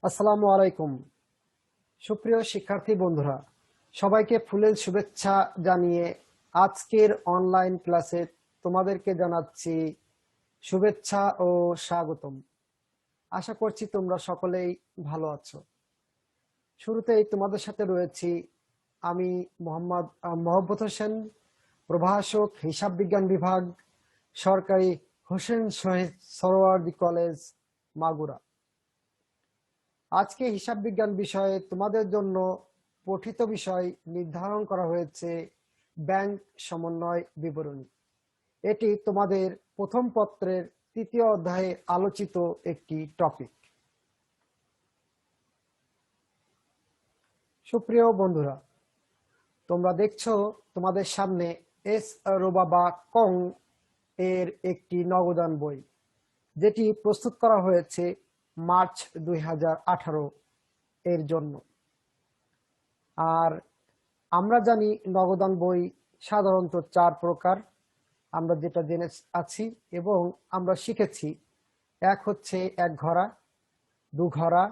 আসসালামু আলাইকুম। সুপ্রিয় শিক্ষার্থী বন্ধুরা, সবাইকে ফুলেল শুভেচ্ছা জানিয়ে আজকের অনলাইন ক্লাসে তোমাদেরকে জানাচ্ছি শুভেচ্ছা ও স্বাগতম। আশা করছি তোমরা সকলেই ভালো আছো। শুরুতেই তোমাদের সাথে রয়েছি আমি মহব্বত হোসেন, প্রভাষক, হিসাব বিজ্ঞান বিভাগ, সরকারি হোসেন শহীদ সরোয়ার্দী কলেজ, মাগুরা। আজকে হিসাব বিজ্ঞান বিষয়ে তোমাদের জন্য পঠিত বিষয় নির্ধারণ করা হয়েছে ব্যাংক সমন্বয় বিবরণী। এটি তোমাদের প্রথম পত্রের তৃতীয় অধ্যায়ে আলোচিত একটি টপিক। সুপ্রিয় বন্ধুরা, তোমরা দেখছো তোমাদের সামনে এস রোবাবা কং এর একটি নগদান বই, যেটি প্রস্তুত করা হয়েছে মার্চ 2018 এর জন্য। আর আমরা জানি নগদান বই সাধারণত 4 প্রকার, আমরা যেটা জেনে আছি এবং আমরা শিখেছি। এক হচ্ছে এক ঘরা, 2 ঘরা,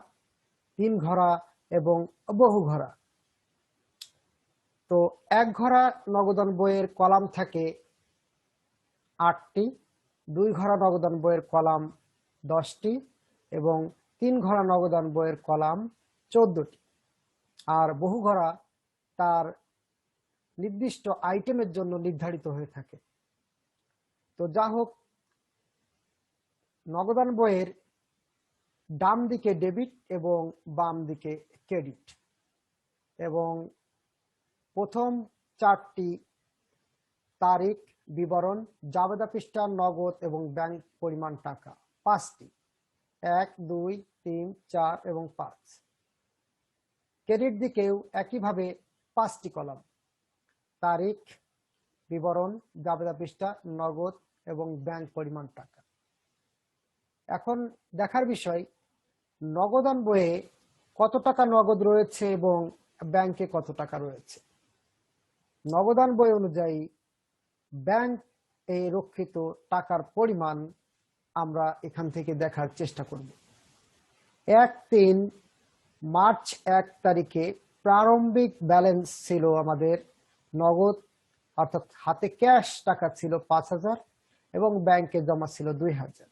3 ঘরা এবং বহু ঘরা। তো এক ঘরা নগদান বইয়ের কলাম থাকে 8টি, 2 ঘরা নগদান বইয়ের কলাম 10টি এবং 3 ঘরা নগদান বইয়ের কলাম 14টি। আর বহু ঘরা তার নির্দিষ্ট আইটেমের জন্য নির্ধারিত হয়ে থাকে। তো যা হোক, নগদান বইয়ের ডান দিকে ডেবিট এবং বাম দিকে ক্রেডিট, এবং প্রথম 4টি তারিখ, বিবরণ, জাবেদা পৃষ্ঠা, নগদ এবং ব্যাংক পরিমাণ টাকা 5টি, 1, 2, 3, 4 এবং 5। ক্রেডিট দিকেও একইভাবে 5টি কলাম, তারিখ, বিবরণ, জাবেদা পৃষ্ঠা, নগদ এবং ব্যাংক পরিমাণ টাকা। এখন দেখার বিষয়, নগদান বইয়ে কত টাকা নগদ রয়েছে এবং ব্যাংকে কত টাকা রয়েছে। নগদান বই অনুযায়ী ব্যাংক এ রক্ষিত টাকার পরিমাণ আমরা এখান থেকে দেখার চেষ্টা করব। 1-3 মার্চ 1 তারিখে প্রারম্ভিক ব্যালেন্স ছিল আমাদের নগদ, অর্থাৎ হাতে ক্যাশ টাকা ছিল 5,000 এবং ব্যাংকে জমা ছিল 2,000।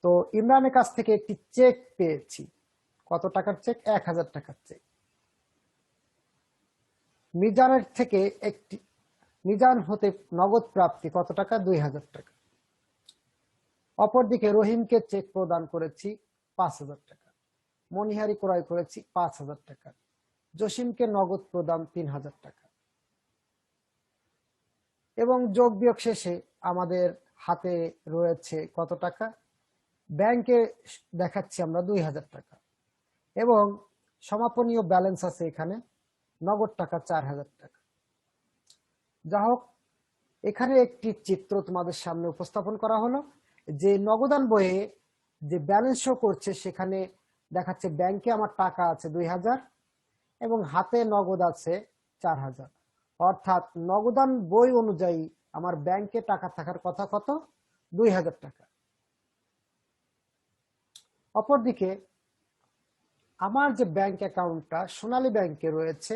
তো ইমরানের কাছ থেকে একটি চেক পেয়েছি। কত টাকার চেক? 1,000 টাকার চেক। মিজানের থেকে মিজান হতে নগদ প্রাপ্তি কত টাকা? 2,000 টাকা। অপরদিকে রহিমকে চেক প্রদান করেছি 5,000 টাকা। মনিহারি ক্রয় করেছি 5,000 টাকা। জসিমকে নগদ প্রদান 3,000 টাকা। এবং যোগ বিয়োগ শেষে আমাদের হাতে রয়েছে কত টাকা? ব্যাংকে দেখাচ্ছি আমরা 2,000 টাকা এবং সমাপনীয় ব্যালেন্স আছে এখানে নগদ টাকা 4,000 টাকা। যা হোক, এখানে একটি চিত্র তোমাদের সামনে উপস্থাপন করা হলো যে নগদান বইয়ে যে ব্যালেন্স শো করছে সেখানে দেখাচ্ছে ব্যাংকে আমার টাকা আছে 2,000 এবং হাতে নগদ আছে 4,000। অর্থাৎ নগদান বই অনুযায়ী আমার ব্যাংকে টাকা থাকার কথা কত? 2,000 টাকা। অপরদিকে আমার যে ব্যাংক অ্যাকাউন্টটা সোনালী ব্যাংকে রয়েছে,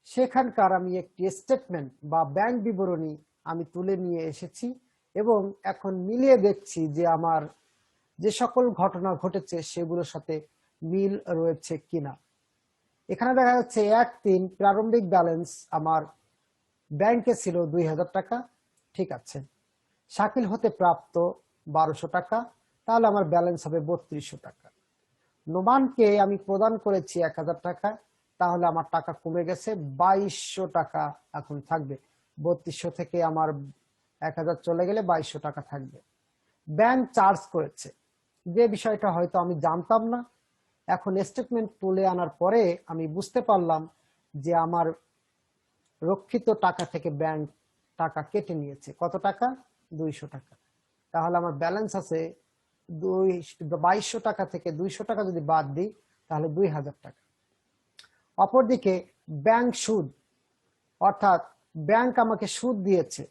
সেখানকার আমি একটি স্টেটমেন্ট বা ব্যাংক বিবরণী আমি তুলে নিয়ে এসেছি এবং এখন মিলিয়ে দেখছি যে আমার যে সকল ঘটনা ঘটেছে সেগুলোর সাথে মিল রয়েছে কিনা। এখানে দেখা যাচ্ছে 1-3 প্রারম্ভিক ব্যালেন্স আমার ব্যাংকে ছিল 2,000 টাকা, ঠিক আছে। শাকিল হতে প্রাপ্ত 1,200 টাকা, তাহলে আমার ব্যালেন্স হবে 3,200 টাকা। নোমানকে আমি প্রদান করেছি 1,000 টাকা, তাহলে আমার টাকা কমে গেছে 2,200 টাকা এখন থাকবে। 3,200 থেকে আমার 1,000 চলে গেলে 2,200 টাকা থাকবে। ব্যাংক চার্জ করেছে, যে বিষয়টা হয়তো আমি জানতাম না, এখন স্টেটমেন্ট তুলে আনার পরে আমি বুঝতে পারলাম যে আমার রক্ষিত টাকা থেকে ব্যাংক টাকা কেটে নিয়েছে। কত টাকা? 200 টাকা। তাহলে আমার ব্যালেন্স আছে 2,200 টাকা থেকে 200 টাকা যদি বাদ দিই তাহলে 2,000 টাকা। অপরদিকে ব্যাংক সুদ, অর্থাৎ ব্যাংক আমাকে সুদ দিয়েছে,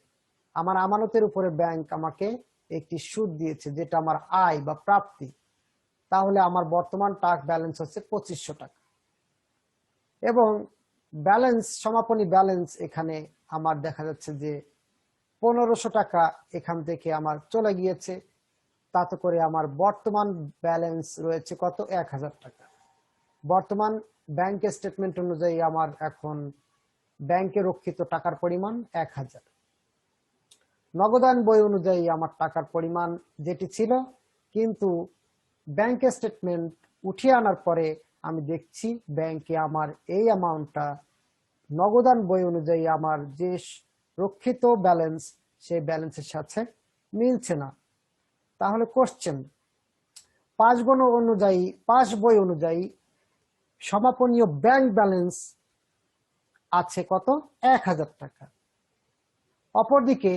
আমার আমানতের উপরে ব্যাংক আমাকে একটি সুদ দিয়েছে, যেটা আমার আয় বা প্রাপ্তি, তাহলে আমার বর্তমান ব্যালেন্স হচ্ছে 2500 টাকা। এবং ব্যালেন্স, সমাপনী ব্যালেন্স এখানে আমার দেখা যাচ্ছে যে 1500 টাকা এখান থেকে আমার চলে গিয়েছে। তাতে করে আমার বর্তমান ব্যালেন্স রয়েছে কত? 1000 টাকা। বর্তমান ব্যাংক স্টেটমেন্ট অনুযায়ী আমার এখন ব্যাংকে রক্ষিত টাকার পরিমাণ 1000। নগদান বই অনুযায়ী আমার টাকার পরিমাণ যেটি ছিল, কিন্তু ব্যাংক স্টেটমেন্ট উঠিয়ে আনার পরে আমি দেখছি ব্যাংকে আমার এই অ্যামাউন্টটা নগদান বই অনুযায়ী আমার যে রক্ষিত ব্যালেন্স, সেই ব্যালেন্সের সাথে মিলছে না। তাহলে কোশ্চেন, পাঁচ বই অনুযায়ী সমাপনীয় ব্যাংক ব্যালেন্স আছে কত? 1000 টাকা। অপরদিকে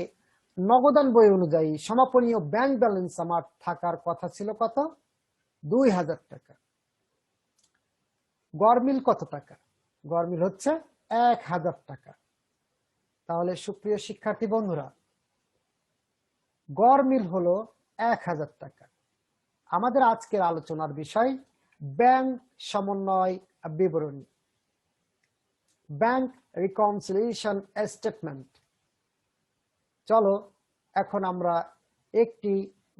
নগদান বই অনুযায়ী সমাপনীয় ব্যাংক ব্যালেন্স আমার থাকার কথা ছিল কত? 2000 টাকা। গড়মিল কত টাকা? গড়মিল হচ্ছে 1000 টাকা। তাহলে সুপ্রিয় শিক্ষার্থী বন্ধুরা, গড়মিল হলো 1000 টাকা। আমাদের আজকের আলোচনার বিষয় ব্যাংক সমন্বয় বিবরণী, ব্যাংক রিকনসিলিয়েশন স্টেটমেন্ট। চলো এখন আমরা একটি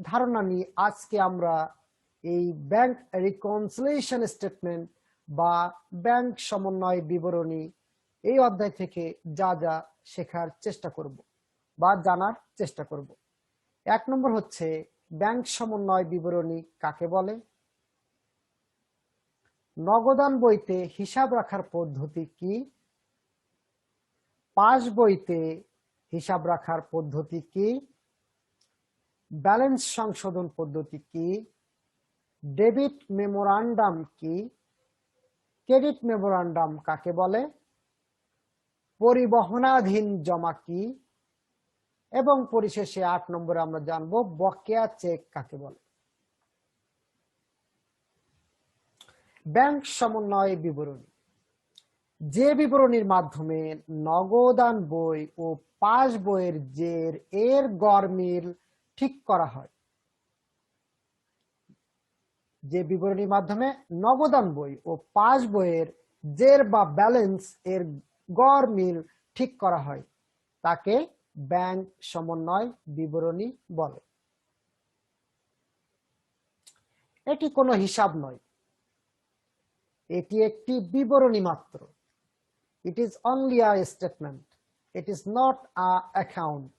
ধারণা নিই। আজকে আমরা এই ব্যাংক রিকনসিলিয়েশন স্টেটমেন্ট বা ব্যাংক সমন্বয় বিবরণী এই অধ্যায় থেকে যা যা শেখার চেষ্টা করব বা জানার চেষ্টা করব। 1 নম্বর হচ্ছে ব্যাংক সমন্বয় বিবরণী কাকে বলে? নগদান বইতে হিসাব রাখার পদ্ধতি কি? পাস বইতে হিসাব রাখার পদ্ধতি কি? ব্যালেন্স সংশোধন পদ্ধতি কি? ডেবিট মেমোরান্ডাম কি? ক্রেডিট মেমোরান্ডাম কাকে বলে? পরিবহনাধীন জমা কি? এবং পরিশেষে 8 নম্বরে আমরা জানবো বকেয়া চেক কাকে বলে। ব্যাংক সমন্বয় বিবরণী, যে বিবরণীর মাধ্যমে নগদান বই ও পাস বইয়ের এর গড়মিল ঠিক করা হয়। যে বিবরণীর মাধ্যমে নগদান বই ও পাস বইয়ের বা ব্যালেন্স এর গড়মিল ঠিক করা হয় তাকে ব্যাংক সমন্বয় বিবরণী বলে। এটি কোনো হিসাব নয়, এটি একটি বিবরণী মাত্র। It is only a statement. It is not a account.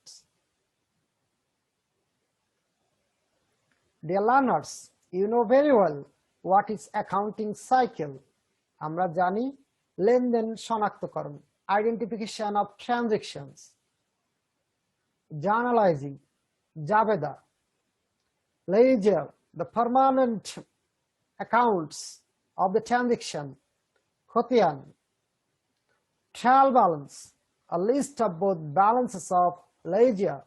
Dear learners, you know very well what is accounting cycle. আমরা জানি লেনদেন শনাক্তকরণ, identification of transactions, journalizing, Jabeda, ledger, the permanent accounts of the transaction, খতিয়ান, trial balance, a list of both balances of ledger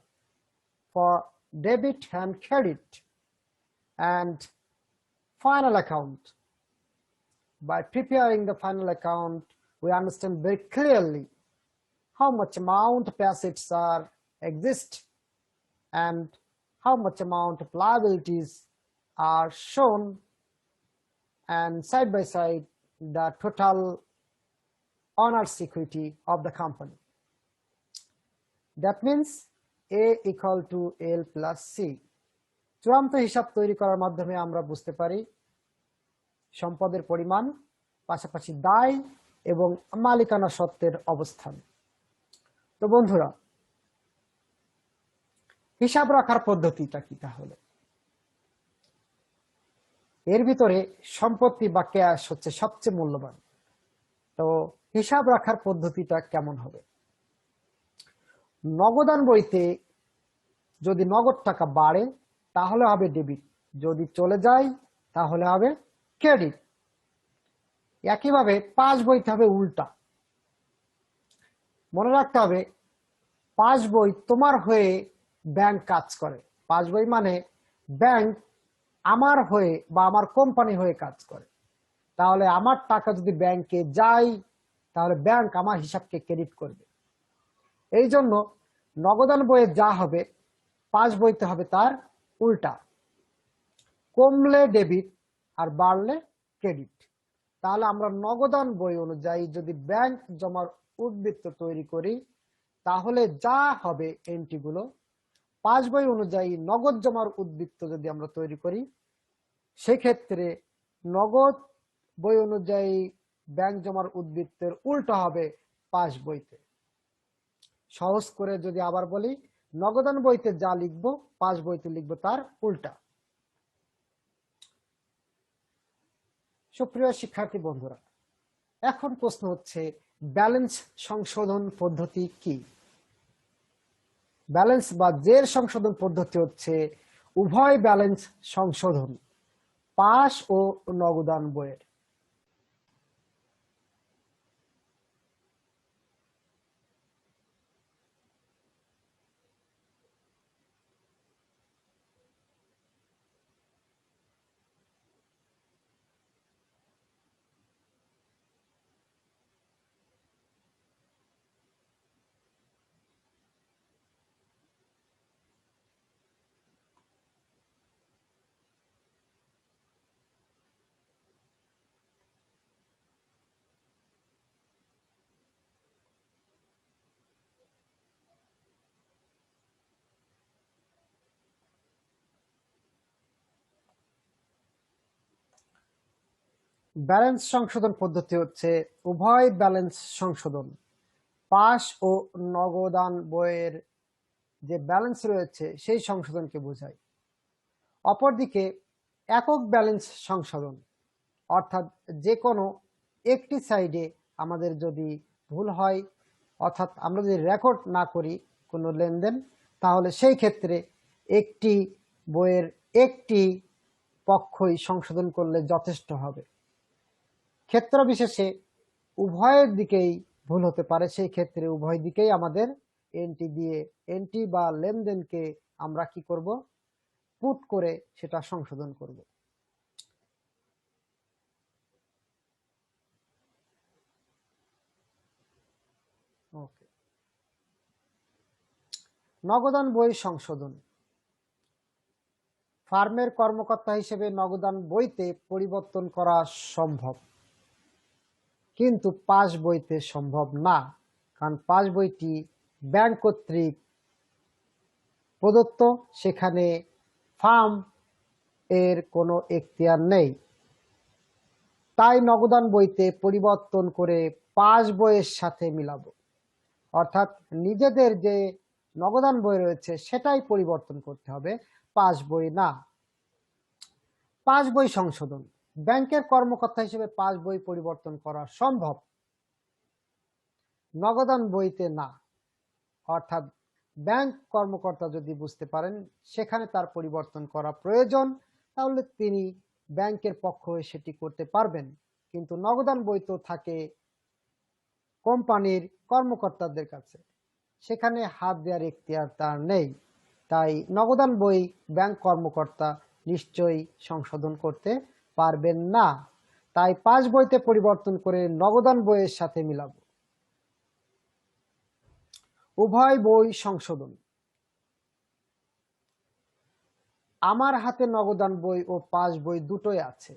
for debit and credit, and final account. By preparing the final account, we understand very clearly how much amount of assets exist and how much amount of liabilities are shown, and side by side the total owner's equity of the company. That means A equal to L plus C. চূড়ান্ত হিসাব তৈরি করার মাধ্যমে আমরা বুঝতে পারি সম্পদের পরিমাণ, পাশাপাশি দায় এবং মালিকানা সত্ত্বের অবস্থান। তো বন্ধুরা, হিসাব রাখার পদ্ধতিটা কি তাহলে? এর ভিতরে সম্পত্তি বা ক্যাশ হচ্ছে সবচেয়ে মূল্যবান। তো হিসাব রাখার পদ্ধতিটা কেমন হবে? নগদান বইতে যদি নগদ টাকা বাড়ে তাহলে হবে ডেবিট, যদি চলে যায় তাহলে হবে ক্রেডিট। একইভাবে পাস বইতে হবে উল্টা। মনে রাখতে হবে পাস বই তোমার হয়ে ব্যাংক কাজ করে। পাস বই মানে ব্যাংক আমার হয়ে বা আমার কোম্পানি হয়ে কাজ করে। তাহলে আমার টাকা যদি ব্যাংকে যায় তাহলে ব্যাংক আমার হিসাবকে ক্রেডিট করবে। এই জন্য নগদান বইয়ে যা হবে পাস বইতে হবে তার উল্টা, কমলে ডেবিট আর বাড়লে ক্রেডিট। তাহলে আমরা নগদান বই অনুযায়ী যদি ব্যাংক জমার উদ্বৃত্ত তৈরি করি তাহলে যা হবে এন্ট্রি গুলো, পাস বই অনুযায়ী নগদ জমার উদ্বৃত্ত যদি আমরা তৈরি করি সেক্ষেত্রে নগদ বই অনুযায়ী ব্যাংক জমার উদ্বৃত্তের উল্টা হবে পাস বইতে। সহজ করে যদি আবার বলি, নগদান বইতে যা লিখবো পাস বইতে লিখবো তার উল্টা। সুপ্রিয় শিক্ষার্থী বন্ধুরা, এখন প্রশ্ন হচ্ছে ব্যালেন্স সংশোধন পদ্ধতি কি? ব্যালেন্স বা জের সংশোধন পদ্ধতি হচ্ছে উভয় ব্যালেন্স সংশোধন পাস ও নগদান বইয়ের। ব্যালেন্স সংশোধন পদ্ধতি হচ্ছে উভয় ব্যালেন্স সংশোধন পাস ও নগদান বইয়ের যে ব্যালেন্স রয়েছে সেই সংশোধনকে বোঝায়। অপরদিকে একক ব্যালেন্স সংশোধন অর্থাৎ যে কোনো একটি সাইডে আমাদের যদি ভুল হয়, অর্থাৎ আমরা যদি রেকর্ড না করি কোনো লেনদেন, তাহলে সেই ক্ষেত্রে একটি বইয়ের একটি পক্ষই সংশোধন করলে যথেষ্ট হবে। ক্ষেত্র বিশেষে উভয়ের দিকেই ভুল হতে পারে, সেই ক্ষেত্রে উভয় দিকেই আমাদের এন্ট্রি দিয়ে এন্ট্রি বা লেনদেনকে আমরা কি করব, পুট করে সেটা সংশোধন করব। ওকে, নগদান বই সংশোধন। ফার্মের কর্মকর্তা হিসেবে নগদান বইতে পরিবর্তন করা সম্ভব, কিন্তু পাস বইতে সম্ভব না, কারণ পাস বইটি ব্যাংক কর্তৃক প্রদত্ত, সেখানে ফার্ম এর কোনো এখতিয়ার নেই। তাই নগদান বইতে পরিবর্তন করে পাস বইয়ের সাথে মিলাবো, অর্থাৎ নিজেদের যে নগদান বই রয়েছে সেটাই পরিবর্তন করতে হবে, পাস বই না। পাস বই সংশোধন, ব্যাংকের কর্মকর্তা হিসেবে পাস বই পরিবর্তন করা সম্ভব, নগদান বইতে না। অর্থাৎ ব্যাংক কর্মকর্তা যদি বুঝতে পারেন সেখানে তার পরিবর্তন করা প্রয়োজন, তাহলে তিনি ব্যাংকের পক্ষ হয়ে সেটি করতে পারবেন, কিন্তু নগদান বই তো থাকে কোম্পানির কর্মকর্তাদের কাছে, সেখানে হাত দেওয়ার এখতিয়ার তার নেই। তাই নগদান বই ব্যাংক কর্মকর্তা নিশ্চয়ই সংশোধন করতে পারবেন না। তাই পাস বইতে পরিবর্তন করে নগদান বইয়ের সাথে মিলাবো। উভয় বই সংশোধন, আমার হাতে নগদান বই ও পাস বই দুটোই আছে,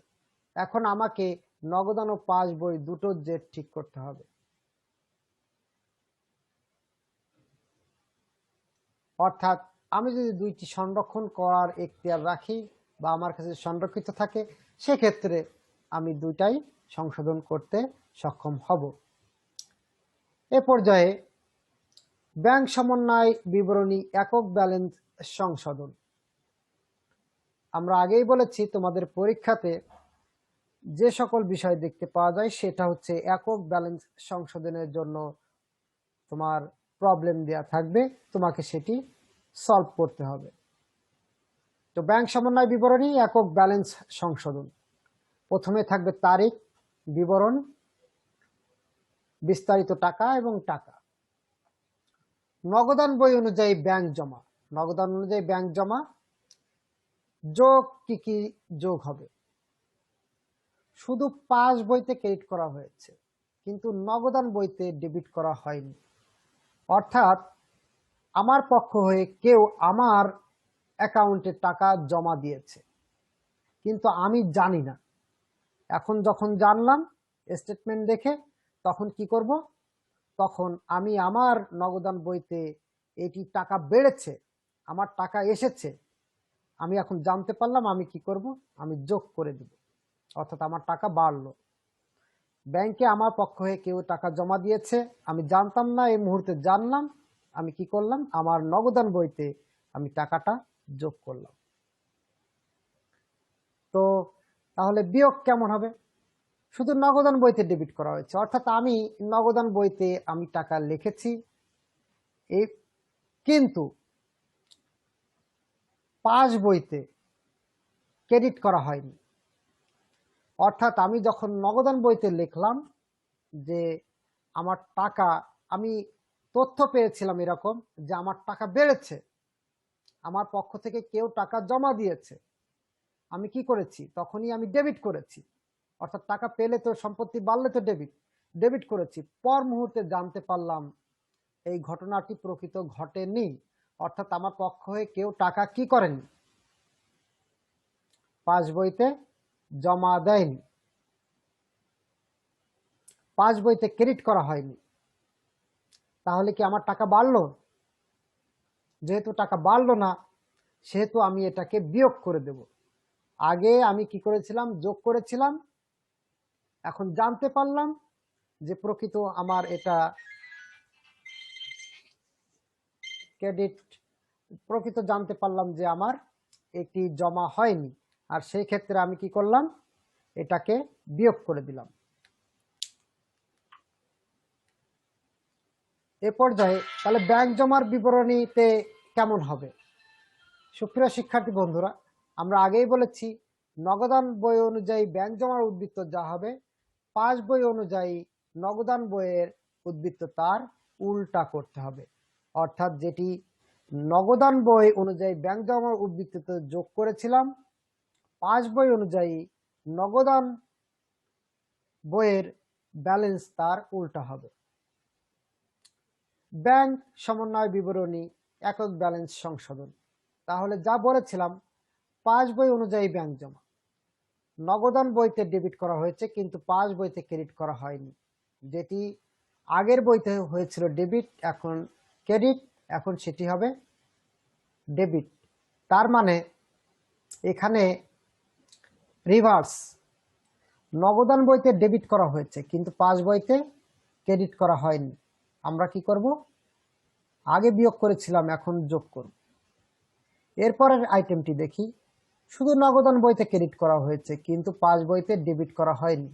এখন আমাকে নগদান ও পাস বই দুটোর জের ঠিক করতে হবে। অর্থাৎ আমি যদি দুইটি সংরক্ষণ করার এখতিয়ার রাখি বা আমার কাছে সংরক্ষিত থাকে, সেক্ষেত্রে আমি দুইটাই সংশোধন করতে সক্ষম হব। এ পর্যায়ে ব্যাংক সমন্বয় বিবরণী একক ব্যালেন্স সংশোধন। আমরা আগেই বলেছি তোমাদের পরীক্ষাতে যে সকল বিষয় দেখতে পাওয়া যায় সেটা হচ্ছে একক ব্যালেন্স সংশোধনের জন্য তোমার প্রবলেম দেয়া থাকবে, তোমাকে সেটি সলভ করতে হবে। তো ব্যাংক সমন্বয় বিবরণী একক ব্যালেন্স সংশোধন, প্রথমে থাকবে তারিখ, বিবরণ, বিস্তারিত টাকা এবং টাকা। নগদান বই অনুযায়ী ব্যাংক জমা, নগদান অনুযায়ী ব্যাংক জমা যোগ কি কি যোগ হবে? শুধু পাস বইতে ক্রেডিট করা হয়েছে, কিন্তু নগদান বইতে ডেবিট করা হয়নি। অর্থাৎ আমার পক্ষ হয়ে কেউ আমার অ্যাকাউন্টে টাকা জমা দিয়েছে, কিন্তু আমি জানি না। এখন যখন জানলাম স্টেটমেন্ট দেখে, তখন কি করব? তখন আমি আমার নগদান বইতে এটি টাকা বেড়েছে, আমার টাকা এসেছে, আমি এখন জানতে পারলাম, আমি কি করব? আমি যোগ করে দিব, অর্থাৎ আমার টাকা বাড়লো। ব্যাংকে আমার পক্ষ হয়ে কেউ টাকা জমা দিয়েছে, আমি জানতাম না, এই মুহূর্তে জানলাম, আমি কি করলাম? আমার নগদান বইতে আমি টাকাটা যোগ করলাম। তো তাহলে বিয়োগ কেমন হবে? শুধু নগদান বইতে ডেবিট করা হয়েছে, অর্থাৎ আমি নগদান বইতে আমি টাকা লিখেছি, এই কিন্তু পাস বইতে ক্রেডিট করা হয়নি। অর্থাৎ আমি যখন নগদান বইতে লিখলাম যে আমার টাকা, আমি তথ্য পেয়েছিলাম এরকম যে আমার টাকা বেড়েছে, আমার পক্ষ থেকে কেউ টাকা জমা দিয়েছে, আমি কি করেছি? তখনই আমি ডেবিট করেছি। অর্থাৎ টাকা পেলে তো, সম্পত্তি বাড়লে তো ডেবিট করেছি। পর মুহূর্তে জানতে পারলাম এই ঘটনাটি প্রকৃত ঘটেনি, অর্থাৎ আমার পক্ষ হয়ে কেউ টাকা কি করেনি? পাস বইতে জমা দেয়নি, পাস বইতে ক্রেডিট করা হয়নি। তাহলে কি আমার টাকা বাড়লো? যেহেতু টাকা বাড়লো না, সেহেতু আমি এটাকে বিয়োগ করে দেব। আগে আমি কি করেছিলাম? যোগ করেছিলাম। এখন জানতে পারলাম যে প্রকৃত আমার এটা ক্রেডিট, প্রকৃত জানতে পারলাম যে আমার এটি জমা হয়নি, আর সেই ক্ষেত্রে আমি কি করলাম? এটাকে বিয়োগ করে দিলাম। এ পর্যায়ে তাহলে ব্যাংক জমার বিবরণীতে কেমন হবে? সুপ্রিয় শিক্ষার্থী বন্ধুরা, আমরা আগেই বলেছি নগদান বই অনুযায়ী ব্যাংক জমার উদ্বৃত্ত যা হবে, পাস বই অনুযায়ী নগদান বইয়ের উদ্বৃত্ত তার উল্টা করতে হবে। অর্থাৎ যেটি নগদান বই অনুযায়ী ব্যাংক জমার উদ্বৃত্ততে যোগ করেছিলাম, পাস বই অনুযায়ী নগদান বইয়ের ব্যালেন্স তার উল্টা হবে। ব্যাংক সমন্বয় বিবরণী একক ব্যালেন্স সংশোধন। তাহলে যা বলেছিলাম, পাস বই অনুযায়ী ব্যাংক জমা, নগদান বইতে ডেবিট করা হয়েছে কিন্তু পাস বইতে ক্রেডিট করা হয়নি। যেটি আগের বইতে হয়েছিল ডেবিট, এখন ক্রেডিট, এখন সেটি হবে ডেবিট। তার মানে এখানে রিভার্স, নগদান বইতে ডেবিট করা হয়েছে কিন্তু পাস বইতে ক্রেডিট করা হয়নি। আমরা কি করব? আগে বিয়োগ করেছিলাম, এখন যোগ করব। এরপরের আইটেমটি দেখি, শুধু নগদান বইতে ক্রেডিট করা হয়েছে কিন্তু পাস বইতে ডেবিট করা হয়নি।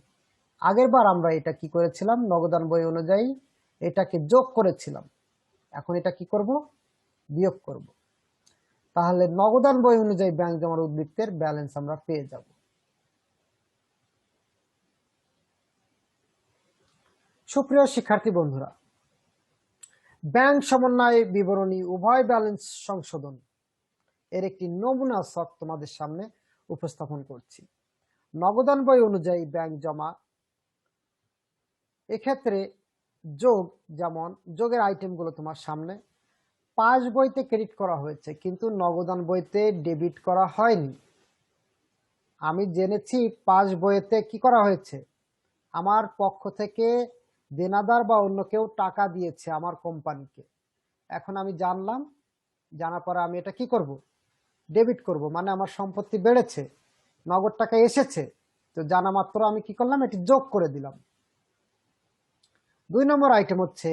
আগের বার আমরা এটা কি করেছিলাম? নগদান বই অনুযায়ী এটাকে যোগ করেছিলাম, এখন এটা কি করব? বিয়োগ করব। তাহলে নগদান বই অনুযায়ী ব্যাংক জমার উদ্বৃত্তের ব্যালেন্স আমরা পেয়ে যাব। সুপ্রিয় শিক্ষার্থী বন্ধুরা, ব্যাংক সমন্বয় বিবরণী উভয় ব্যালেন্স সংশোধন এর একটি নমুনা ছক তোমাদের সামনে উপস্থাপন করছি। নগদান বই অনুযায়ী ব্যাংক জমা, এক্ষেত্রে যোগ, যেমন যোগের আইটেমগুলো তোমার সামনে। পাস বইতে ক্রেডিট করা হয়েছে কিন্তু নগদান বইতে ডেবিট করা হয়নি। আমি জেনেছি পাস বইতে কি করা হয়েছে? আমার পক্ষ থেকে দেনাদার বা অন্য কেউ টাকা দিয়েছে আমার কোম্পানিকে। এখন আমি জানলাম, জানার পরে আমি এটা কি করব? ডেবিট করব, মানে আমার সম্পত্তি বেড়েছে, নগদ টাকা এসেছে। তো জানা মাত্র আমি কি করলাম? এটি যোগ করে দিলাম। 2 নম্বর আইটেম হচ্ছে,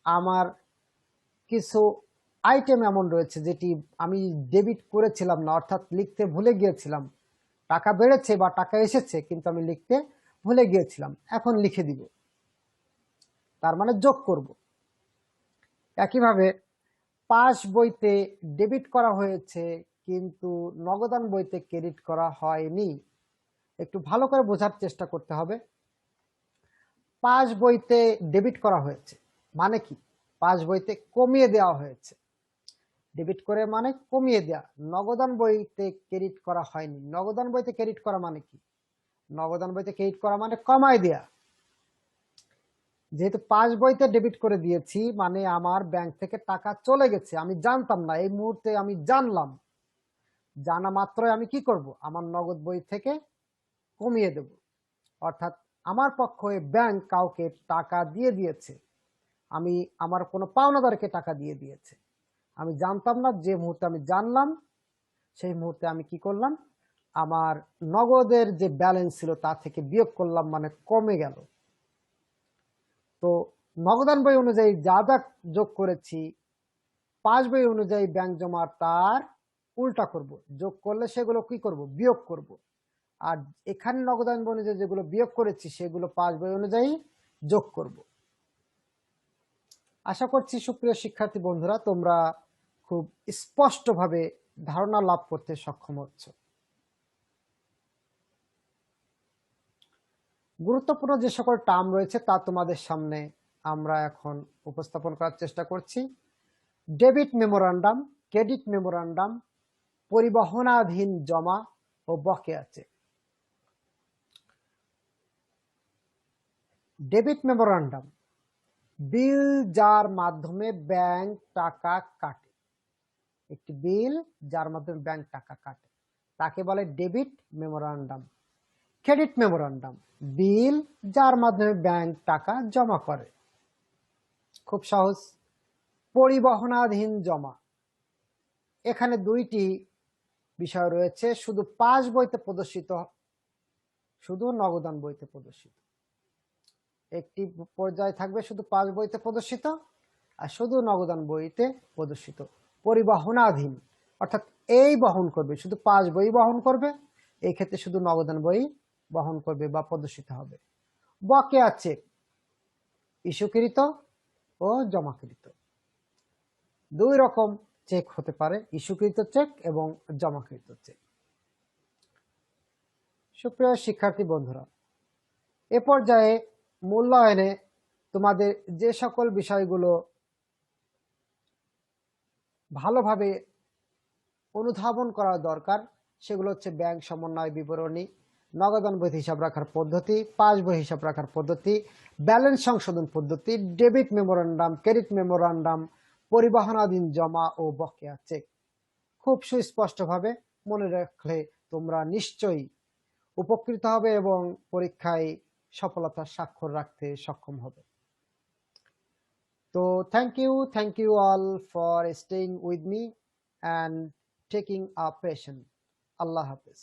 আমার কিছু আইটেম এমন রয়েছে যেটি আমি ডেবিট করেছিলাম না, অর্থাৎ লিখতে ভুলে গিয়েছিলাম। টাকা বেড়েছে বা টাকা এসেছে কিন্তু আমি লিখতে ভুলে গিয়েছিলাম, এখন লিখে দিব, তার মানে যোগ করব। একইভাবে পাস বইতে ডেবিট করা হয়েছে কিন্তু নগদান বইতে ক্রেডিট করা হয়নি। একটু ভালো করে বোঝার চেষ্টা করতে হবে। পাস বইতে ডেবিট করা হয়েছে মানে কি? পাস বইতে কমিয়ে দেওয়া হয়েছে, ডেবিট করে মানে কমিয়ে দেওয়া। নগদান বইতে ক্রেডিট করা হয়নি। নগদান বইতে ক্রেডিট করা মানে কি? নগদান বইতে ক্রেডিট করা মানে কমায় দেয়া। যেহেতু পাস বইতে ডেবিট করে দিয়েছি, মানে আমার ব্যাংক থেকে টাকা চলে গেছে, আমি জানতাম না, এই মুহূর্তে আমি জানলাম, জানা মাত্রই আমি কি করব, আমার নগদ বই থেকে কমিয়ে দেব। অর্থাৎ আমার পক্ষে ব্যাংক কাউকে টাকা দিয়ে দিয়েছে, আমি আমার কোনো পাওনাদারকে টাকা দিয়ে দিয়েছে, আমি জানতাম না, যে মুহূর্তে আমি জানলাম সেই মুহূর্তে আমি কি করলাম, আমার নগদের যে ব্যালেন্স ছিল তা থেকে বিয়োগ করলাম, মানে কমে গেল। তো নগদান বই অনুযায়ী যা যা যোগ করেছি, পাস বই অনুযায়ী ব্যাংক জমা তার উল্টা করব, যোগ করলে সেগুলো কি করব, বিয়োগ করব। আর এখানে নগদান বই অনুযায়ী যেগুলো বিয়োগ করেছি সেগুলো পাস বই অনুযায়ী যোগ করব। আশা করছি সুপ্রিয় শিক্ষার্থী বন্ধুরা, তোমরা খুব স্পষ্টভাবে ধারণা লাভ করতে সক্ষম হচ্ছ। গুরুত্বপূর্ণ যে সকল টার্ম রয়েছে তা তোমাদের সামনে আমরা এখন উপস্থাপন করার চেষ্টা করছি। ডেবিট মেমোরান্ডাম, ক্রেডিট মেমোরান্ডাম, পরিবহনাধীন জমা ও বকেয়া চেক। ডেবিট মেমোরান্ডাম, বিল যার মাধ্যমে ব্যাংক টাকা কাটে, একটি বিল যার মাধ্যমে ব্যাংক টাকা কাটে তাকে বলে ডেবিট মেমোরান্ডাম। ক্রেডিট মেমোরান্ডাম, বিল যার মাধ্যমে ব্যাংক টাকা জমা করে। খুব সহজ। পরিবহনাধীন জমা, এখানে দুইটি বিষয় রয়েছে, শুধু পাস বইতে প্রদর্শিত, শুধু নগদান বইতে প্রদর্শিত। একটি পর্যায়ে থাকবে শুধু পাস বইতে প্রদর্শিত আর শুধু নগদান বইতে প্রদর্শিত। পরিবহনাধীন অর্থাৎ এই বহন করবে, শুধু পাস বই বহন করবে, এই ক্ষেত্রে শুধু নগদান বই বহন করবে বা প্রদর্শিত হবে। বকেয়া চেক, ইস্যুকৃত ও জমাকৃত, দুই রকম চেক হতে পারে, ইস্যুকৃত চেক এবং জমাকৃত চেক। সুপ্রিয় শিক্ষার্থী বন্ধুরা, এ পর্যায়ে মূল্যায়নে তোমাদের যে সকল বিষয়গুলো ভালোভাবে অনুধাবন করা দরকার সেগুলো হচ্ছে ব্যাংক সমন্বয় বিবরণী, নগদান বই হিসাব রাখার পদ্ধতি, পাস বই হিসাব রাখার পদ্ধতি, ব্যালেন্স সংশোধন পদ্ধতি, ডেবিট মেমোরান্ডাম, ক্রেডিট মেমোরান্ডাম, পরিবহনাধীন জমা ও বকেয়া চেক। খুব সুস্পষ্টভাবে মনে রাখলে তোমরা নিশ্চয়ই উপকৃত হবে এবং পরীক্ষায় সফলতার স্বাক্ষর রাখতে সক্ষম হবে। তো thank you all for staying with me and taking a patient. Allah Hafiz.